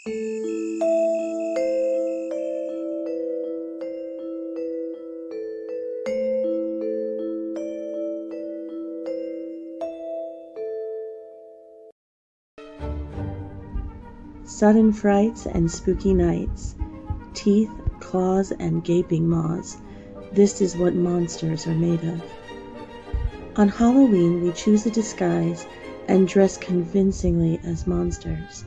Sudden frights and spooky nights, teeth, claws, and gaping maws. This is what monsters are made of. On Halloween, we choose a disguise and dress convincingly as monsters.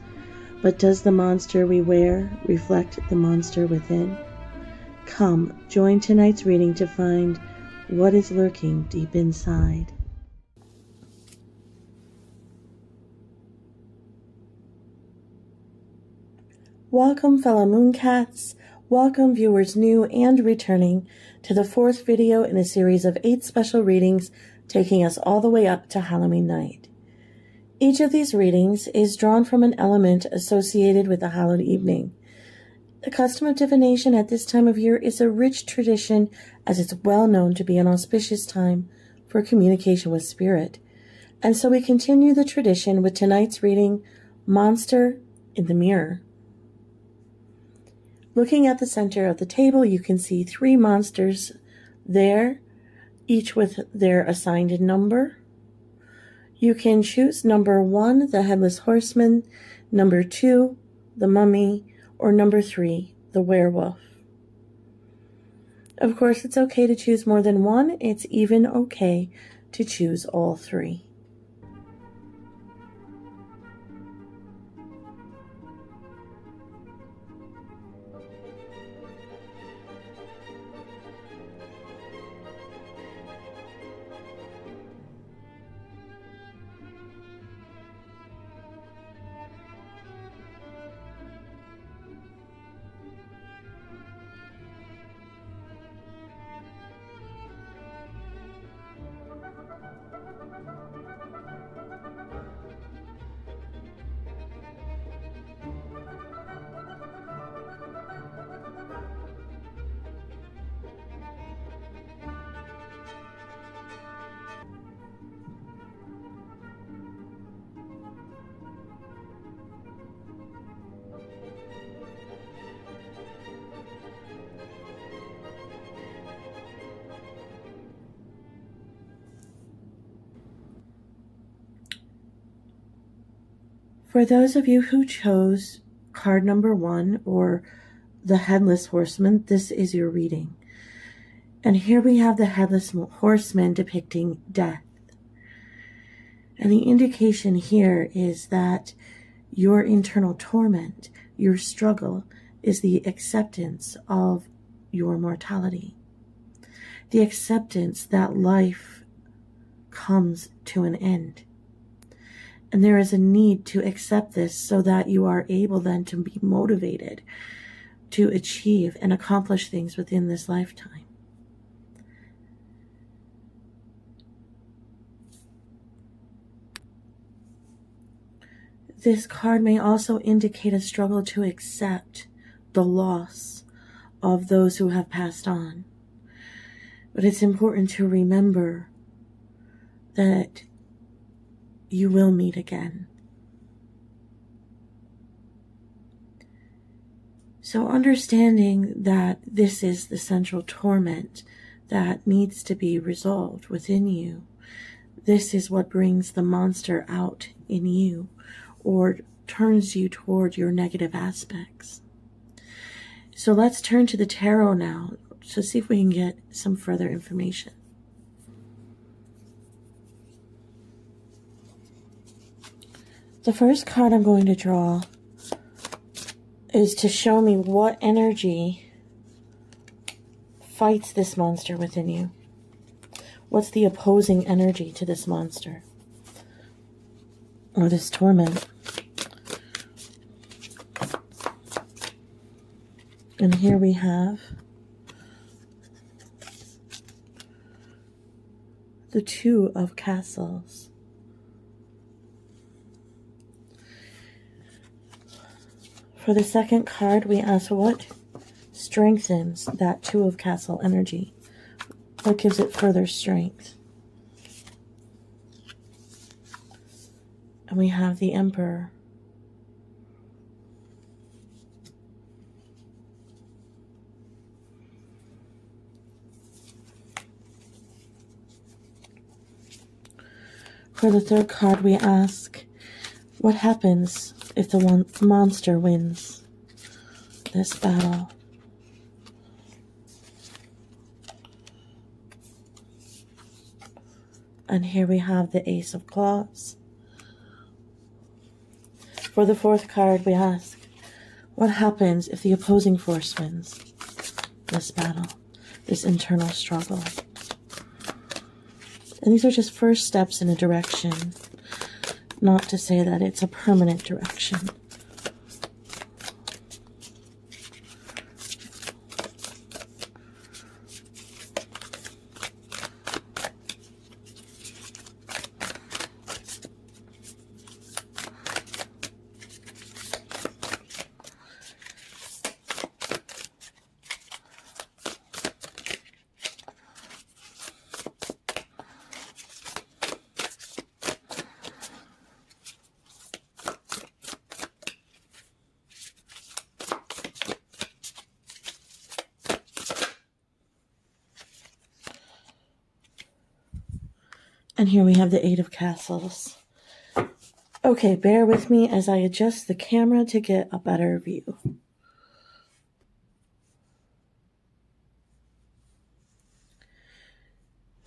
But does the monster we wear reflect the monster within? Come, join tonight's reading to find what is lurking deep inside. Welcome, fellow Mooncats. Welcome, viewers new and returning, to the fourth video in a series of 8 special readings taking us all the way up to Halloween night. Each of these readings is drawn from an element associated with the hallowed evening. The custom of divination at this time of year is a rich tradition, as it's well known to be an auspicious time for communication with spirit. And so we continue the tradition with tonight's reading, Monster in the Mirror. Looking at the center of the table, you can see 3 monsters there, each with their assigned number. You can choose number 1, the Headless Horseman, number 2, the Mummy, or number 3, the Werewolf. Of course, it's okay to choose more than one. It's even okay to choose all 3. For those of you who chose card number 1 or the Headless Horseman, this is your reading. And here we have the Headless Horseman depicting death. And the indication here is that your internal torment, your struggle, is the acceptance of your mortality. The acceptance that life comes to an end. And there is a need to accept this so that you are able then to be motivated to achieve and accomplish things within this lifetime. This card may also indicate a struggle to accept the loss of those who have passed on. But it's important to remember that you will meet again. So understanding that this is the central torment that needs to be resolved within you, this is what brings the monster out in you or turns you toward your negative aspects. So let's turn to the tarot now to see if we can get some further information. The first card I'm going to draw is to show me what energy fights this monster within you. What's the opposing energy to this monster or this torment? And here we have the 2 of Castles. For the second card, we ask what strengthens that 2 of Castle energy? What gives it further strength? And we have the Emperor. For the third card, we ask, what happens if the monster wins this battle? And here we have the Ace of Claws. For the fourth card, we ask, what happens if the opposing force wins this battle, this internal struggle? And these are just first steps in a direction, not to say that it's a permanent direction. And here we have the Eight of Castles. Okay, bear with me as I adjust the camera to get a better view.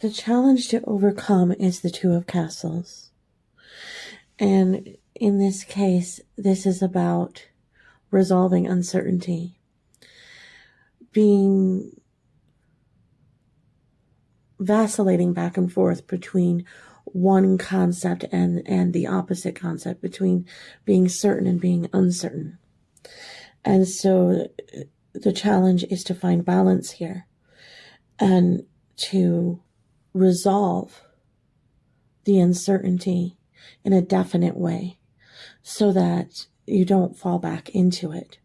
The challenge to overcome is the Two of Castles. And in this case, this is about resolving uncertainty, vacillating back and forth between one concept and the opposite concept, between being certain and being uncertain. And so the challenge is to find balance here and to resolve the uncertainty in a definite way so that you don't fall back into it.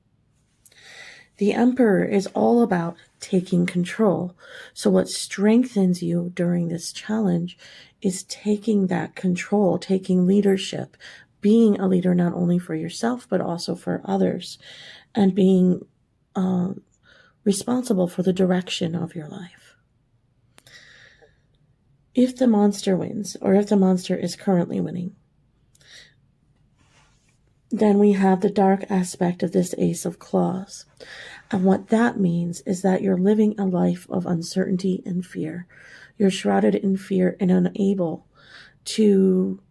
The Emperor is all about taking control. So what strengthens you during this challenge is taking that control, taking leadership, being a leader not only for yourself, but also for others, and being responsible for the direction of your life. If the monster wins, or if the monster is currently winning, then we have the dark aspect of this Ace of Claws. And what that means is that you're living a life of uncertainty and fear. You're shrouded in fear and unable to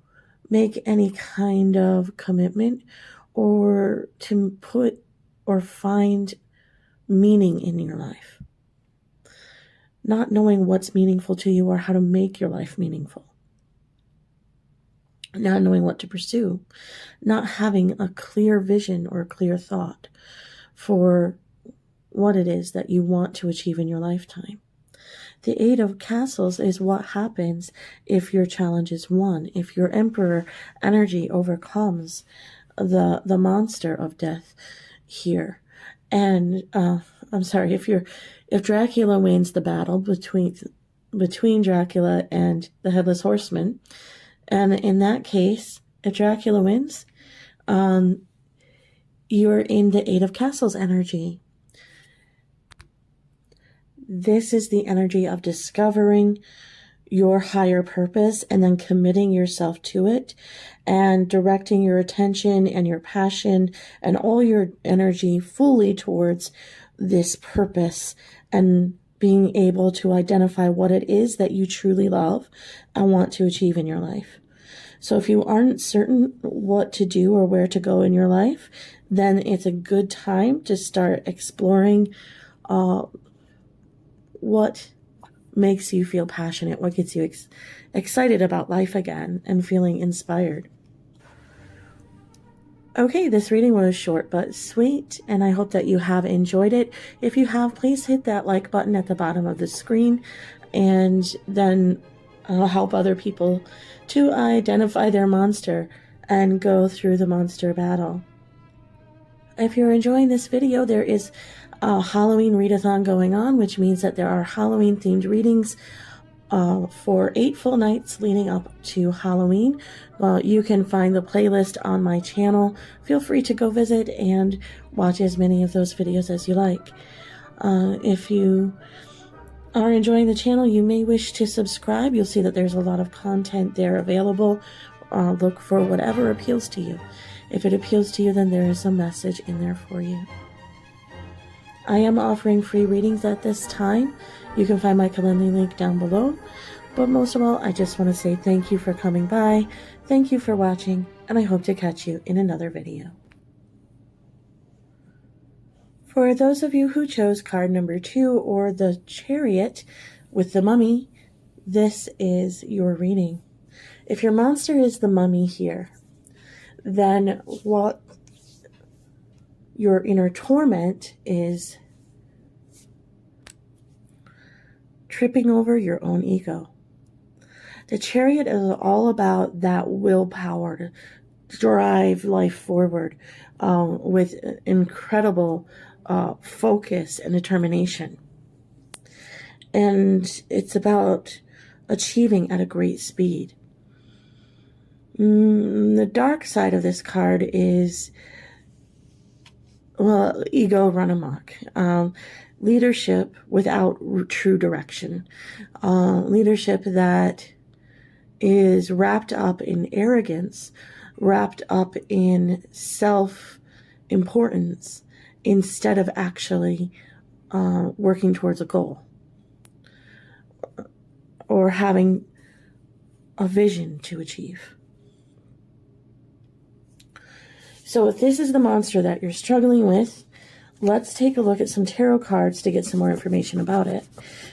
make any kind of commitment or to put or find meaning in your life. Not knowing what's meaningful to you or how to make your life meaningful. Not knowing what to pursue, not having a clear vision or a clear thought for what it is that you want to achieve in your lifetime. The Eight of Castles is what happens if your challenge is won, if your Emperor energy overcomes the monster of death here. And I'm sorry, if Dracula wins the battle between Dracula and the Headless Horseman, and in that case, if Dracula wins, you're in the Eight of Castles energy. This is the energy of discovering your higher purpose and then committing yourself to it and directing your attention and your passion and all your energy fully towards this purpose and being able to identify what it is that you truly love and want to achieve in your life. So if you aren't certain what to do or where to go in your life, then it's a good time to start exploring what makes you feel passionate, what gets you excited about life again and feeling inspired. Okay, this reading was short but sweet, and I hope that you have enjoyed it. If you have, please hit that like button at the bottom of the screen, and then I'll help other people to identify their monster and go through the monster battle. If you're enjoying this video, there is a Halloween read-a-thon going on, which means that there are Halloween-themed readings for 8 full nights leading up to Halloween. Well, you can find the playlist on my channel. Feel free to go visit and watch as many of those videos as you like. If you are enjoying the channel, you may wish to subscribe. You'll see that there's a lot of content there available. Look for whatever appeals to you. If it appeals to you, then there is a message in there for you. I am offering free readings at this time. You can find my Calendly link down below. But most of all, I just want to say thank you for coming by. Thank you for watching, and I hope to catch you in another video. For those of you who chose card number 2 or the Chariot with the mummy, this is your reading. If your monster is the mummy here, then what your inner torment is tripping over your own ego. The Chariot is all about that willpower to drive life forward with incredible focus and determination. And it's about achieving at a great speed. The dark side of this card is, well, ego run amok. Leadership without true direction. Leadership that is wrapped up in arrogance, wrapped up in self-importance, instead of actually working towards a goal or having a vision to achieve. So if this is the monster that you're struggling with, let's take a look at some tarot cards to get some more information about it.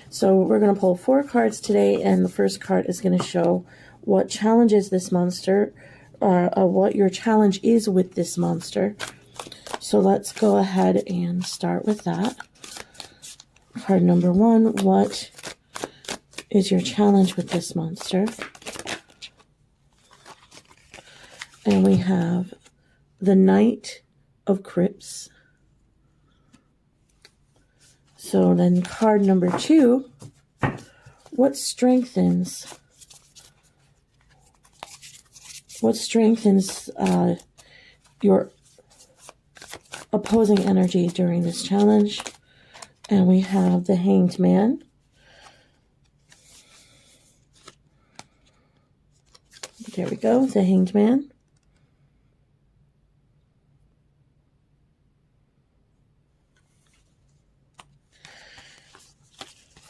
So we're going to pull 4 cards today, and the first card is going to show what challenges this monster, what your challenge is with this monster. So let's go ahead and start with that. Card number 1, what is your challenge with this monster? And we have the Knight of Crypts. So then card number 2, what strengthens your opposing energy during this challenge? And we have the Hanged Man. There we go, the Hanged Man.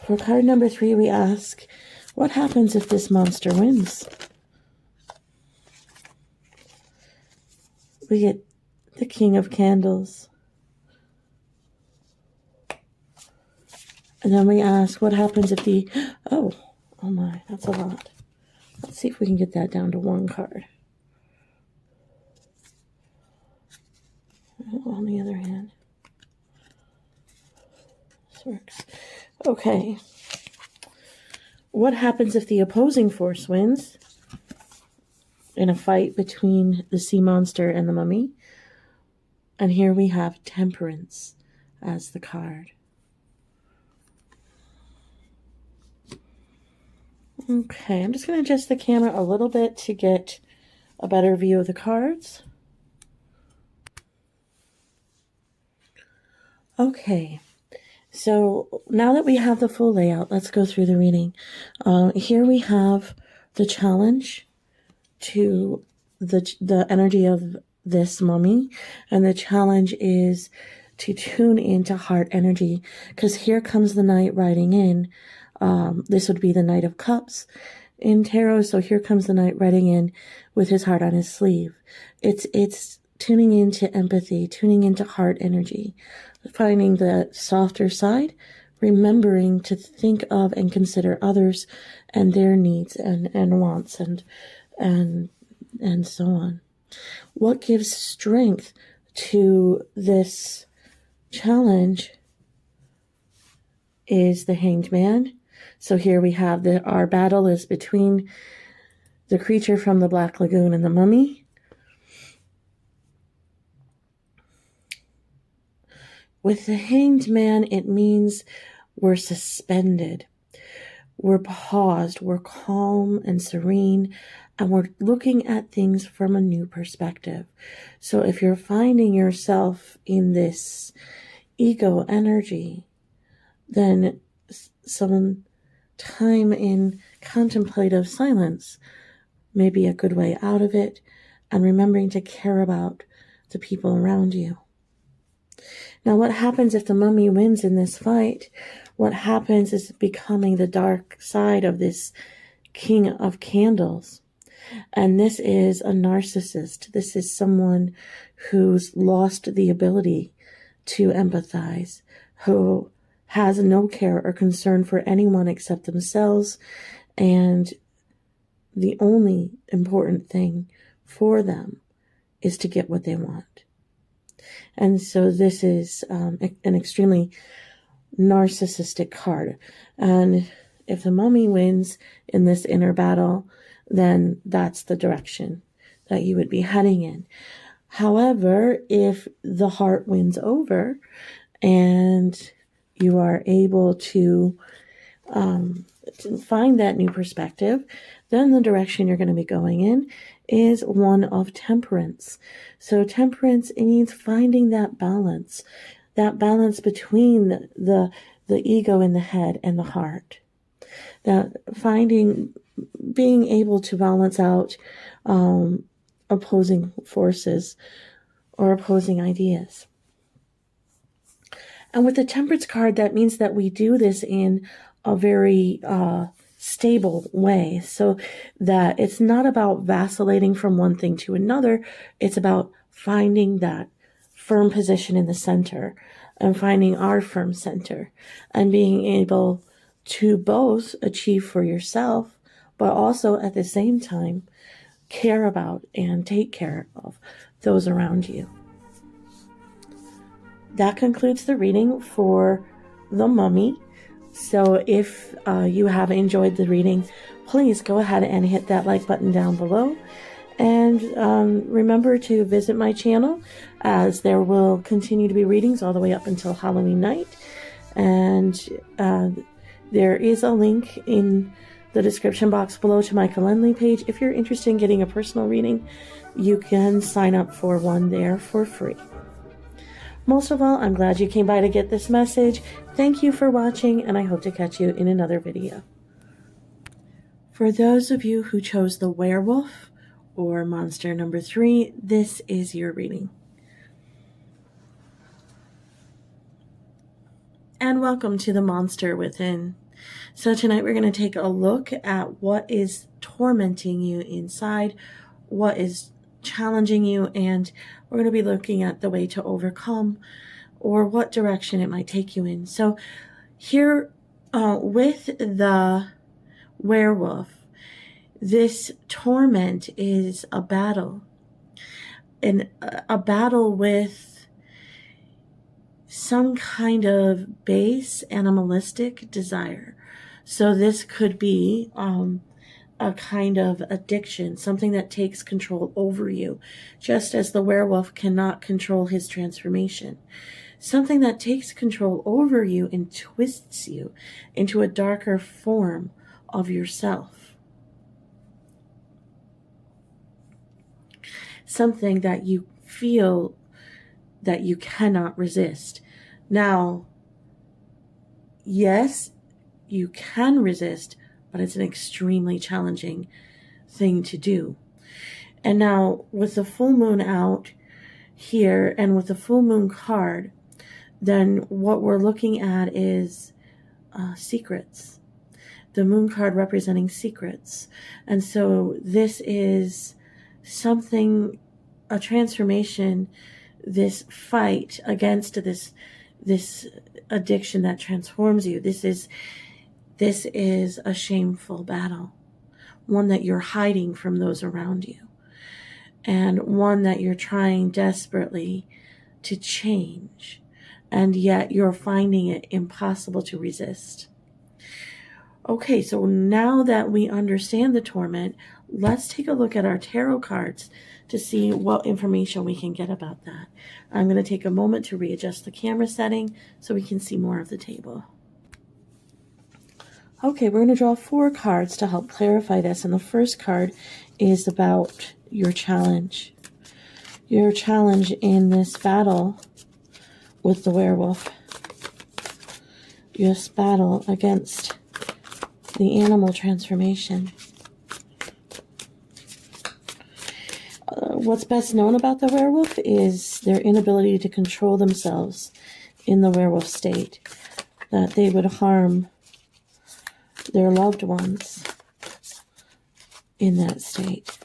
For card number 3, we ask, what happens if this monster wins? We get the King of Candles. And then we ask, what happens if the... Oh my, that's a lot. Let's see if we can get that down to 1 card. On the other hand, this works. Okay. What happens if the opposing force wins in a fight between the sea monster and the mummy? And here we have Temperance as the card. Okay, I'm just going to adjust the camera a little bit to get a better view of the cards. Okay, so now that we have the full layout, let's go through the reading. Here we have the challenge to the energy of this mummy, and the challenge is to tune into heart energy, because here comes the Knight riding in. This would be the Knight of Cups in tarot, so here comes the Knight riding in with his heart on his sleeve. It's tuning into empathy, tuning into heart energy, finding the softer side, remembering to think of and consider others and their needs and wants and so on. What gives strength to this challenge is the Hanged Man. So here we have our battle is between the creature from the Black Lagoon and the mummy. With the Hanged Man, it means we're suspended. We're paused. We're calm and serene, and we're looking at things from a new perspective. So if you're finding yourself in this ego energy, then some time in contemplative silence may be a good way out of it, and remembering to care about the people around you. Now, what happens if the mummy wins in this fight? What happens is becoming the dark side of this King of Candles. And this is a narcissist. This is someone who's lost the ability to empathize, who has no care or concern for anyone except themselves, and the only important thing for them is to get what they want. And so this is an extremely narcissistic card. And if the mummy wins in this inner battle, then that's the direction that you would be heading in. However, if the heart wins over and you are able to find that new perspective, then the direction you're going to be going in is one of temperance. So temperance, it means finding that balance between the ego in the head and the heart. That being able to balance out opposing forces or opposing ideas. And with the temperance card, that means that we do this in a very stable way, so that it's not about vacillating from one thing to another. It's about finding that firm position in the center and finding our firm center and being able to both achieve for yourself, but also at the same time care about and take care of those around you. That concludes the reading for the mummy. So if you have enjoyed the reading, please go ahead and hit that like button down below. And remember to visit my channel, as there will continue to be readings all the way up until Halloween night. And there is a link in the description box below to my Calendly page. If you're interested in getting a personal reading, you can sign up for one there for free. Most of all, I'm glad you came by to get this message. Thank you for watching, and I hope to catch you in another video. For those of you who chose the werewolf or monster number 3, this is your reading. And welcome to the monster within. So tonight we're going to take a look at what is tormenting you inside, what is challenging you, and we're going to be looking at the way to overcome or what direction it might take you in. So here with the werewolf, this torment is a battle, and a battle with some kind of base animalistic desire. So this could be a kind of addiction, something that takes control over you, just as the werewolf cannot control his transformation. Something that takes control over you and twists you into a darker form of yourself. Something that you feel that you cannot resist. Now, yes, you can resist, but it's an extremely challenging thing to do. And now with the full moon out here and with the full moon card, then what we're looking at is secrets. The moon card representing secrets. And so this is something, a transformation, this fight against this addiction that transforms you. This is a shameful battle, one that you're hiding from those around you, and one that you're trying desperately to change, and yet you're finding it impossible to resist. Okay, so now that we understand the torment, let's take a look at our tarot cards to see what information we can get about that. I'm going to take a moment to readjust the camera setting so we can see more of the table. Okay, we're going to draw 4 cards to help clarify this, and the first card is about your challenge. Your challenge in this battle with the werewolf. this battle against the animal transformation. What's best known about the werewolf is their inability to control themselves in the werewolf state, that they would harm their loved ones in that state.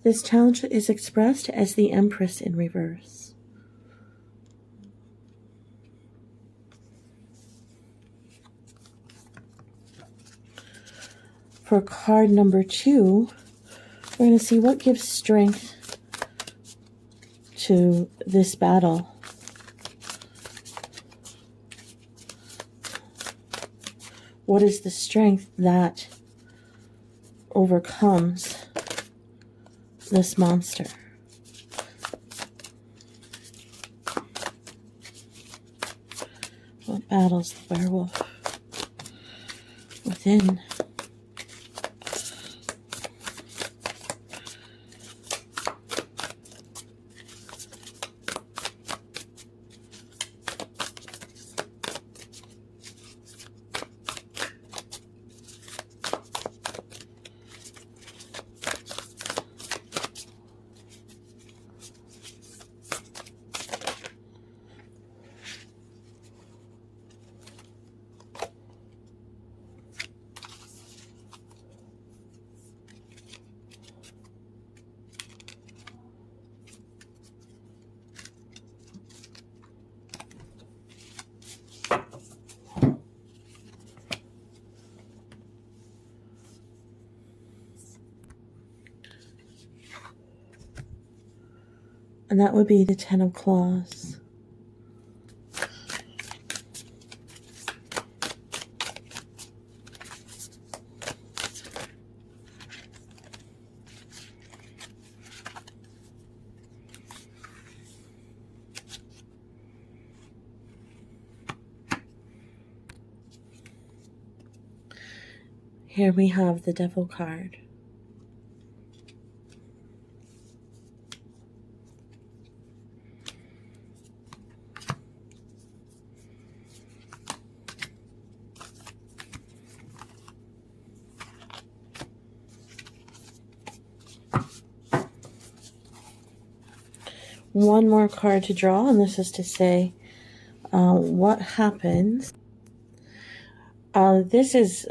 This challenge is expressed as the Empress in reverse. For card number 2, we're going to see what gives strength to this battle. What is the strength that overcomes this monster? What battles the werewolf within? And that would be the 10 of Claws. Here we have the Devil card. One more card to draw, and this is to say what happens. This is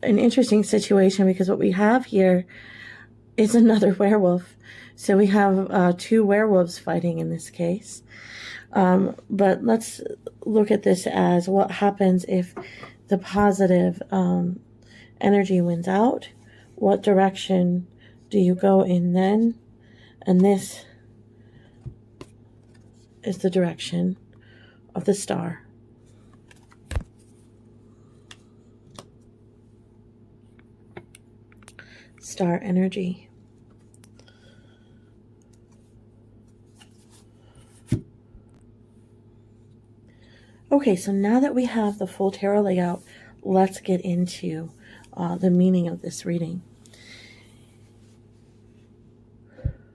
an interesting situation because what we have here is another werewolf. So we have 2 werewolves fighting in this case. But let's look at this as what happens if the positive energy wins out. What direction do you go in then? And this is the direction of the star. Star energy. Okay, so now that we have the full tarot layout, let's get into the meaning of this reading.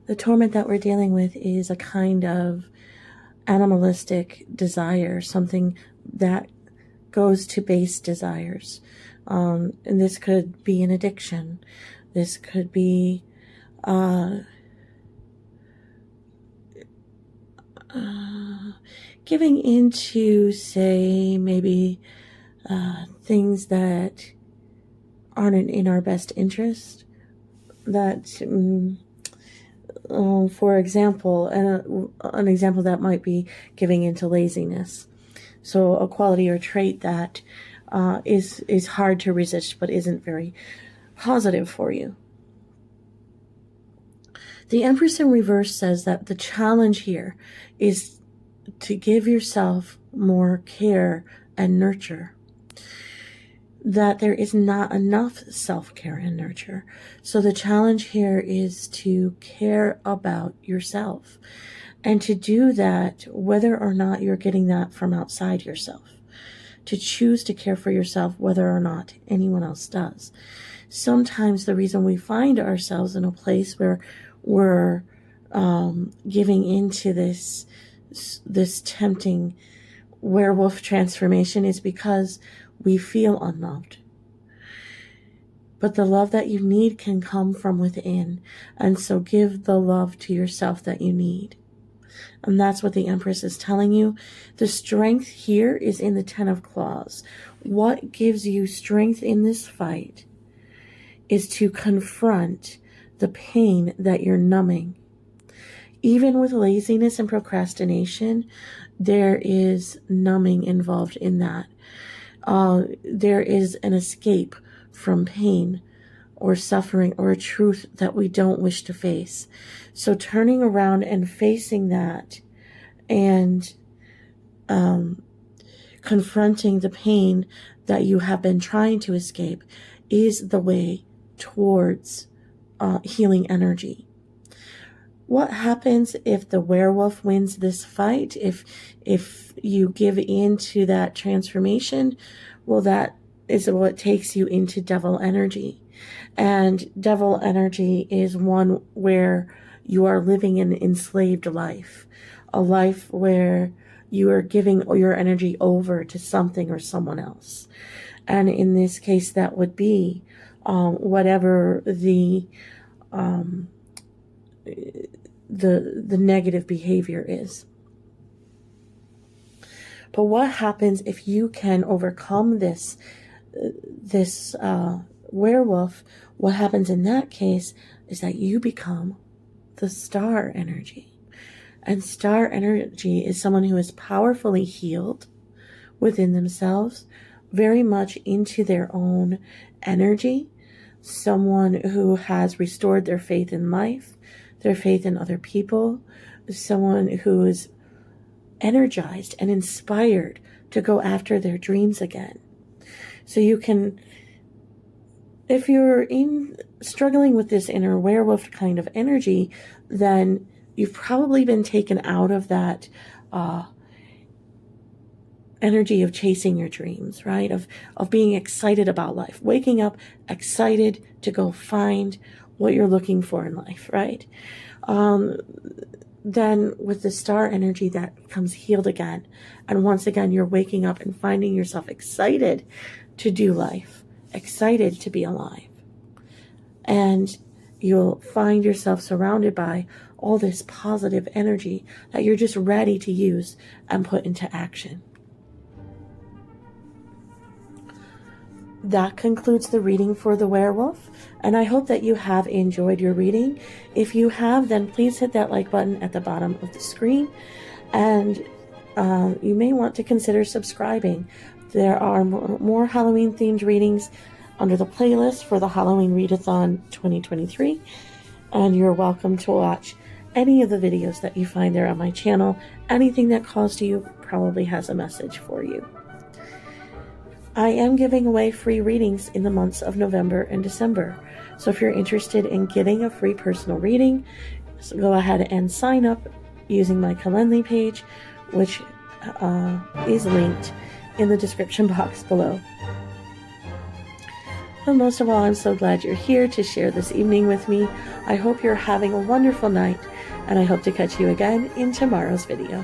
The torment that we're dealing with is a kind of animalistic desire, something that goes to base desires. And this could be an addiction. This could be giving into, say, maybe things that aren't in our best interest. That, for example, an example that might be giving into laziness. So a quality or trait that is hard to resist, but isn't very positive for you. The Empress in reverse says that the challenge here is to give yourself more care and nurture, that there is not enough self-care and nurture. So the challenge here is to care about yourself, and to do that whether or not you're getting that from outside yourself, to choose to care for yourself whether or not anyone else does. Sometimes the reason we find ourselves in a place where we're giving into this tempting werewolf transformation is because we feel unloved. But the love that you need can come from within, and so give the love to yourself that you need. And that's what the Empress is telling you. The strength here is in the Ten of Claws. What gives you strength in this fight is to confront the pain that you're numbing. Even with laziness and procrastination, there is numbing involved in that. There is an escape from pain or suffering or a truth that we don't wish to face. So turning around and facing that and confronting the pain that you have been trying to escape is the way towards healing energy. What happens if the werewolf wins this fight? If you give in to that transformation, well, that is what takes you into devil energy. And devil energy is one where you are living an enslaved life, a life where you are giving your energy over to something or someone else. And in this case, that would be whatever the negative behavior is. But what happens if you can overcome this werewolf? What happens in that case is that you become the star energy. And star energy is someone who is powerfully healed within themselves, very much into their own energy, someone who has restored their faith in life, their faith in other people, someone who is energized and inspired to go after their dreams again. So you can, if you're struggling with this inner werewolf kind of energy, then you've probably been taken out of that energy of chasing your dreams, right? Of being excited about life, waking up excited to go find what you're looking for in life, right? Then with the star energy, that comes healed again. And once again, you're waking up and finding yourself excited to do life, excited to be alive. And you'll find yourself surrounded by all this positive energy that you're just ready to use and put into action. That concludes the reading for the werewolf, and I hope that you have enjoyed your reading. If you have, then please hit that like button at the bottom of the screen, and you may want to consider subscribing. There are more Halloween-themed readings under the playlist for the Halloween Read-a-thon 2023, and you're welcome to watch any of the videos that you find there on my channel. Anything that calls to you probably has a message for you. I am giving away free readings in the months of November and December. So if you're interested in getting a free personal reading, so go ahead and sign up using my Calendly page, which is linked in the description box below. But most of all, I'm so glad you're here to share this evening with me. I hope you're having a wonderful night, and I hope to catch you again in tomorrow's video.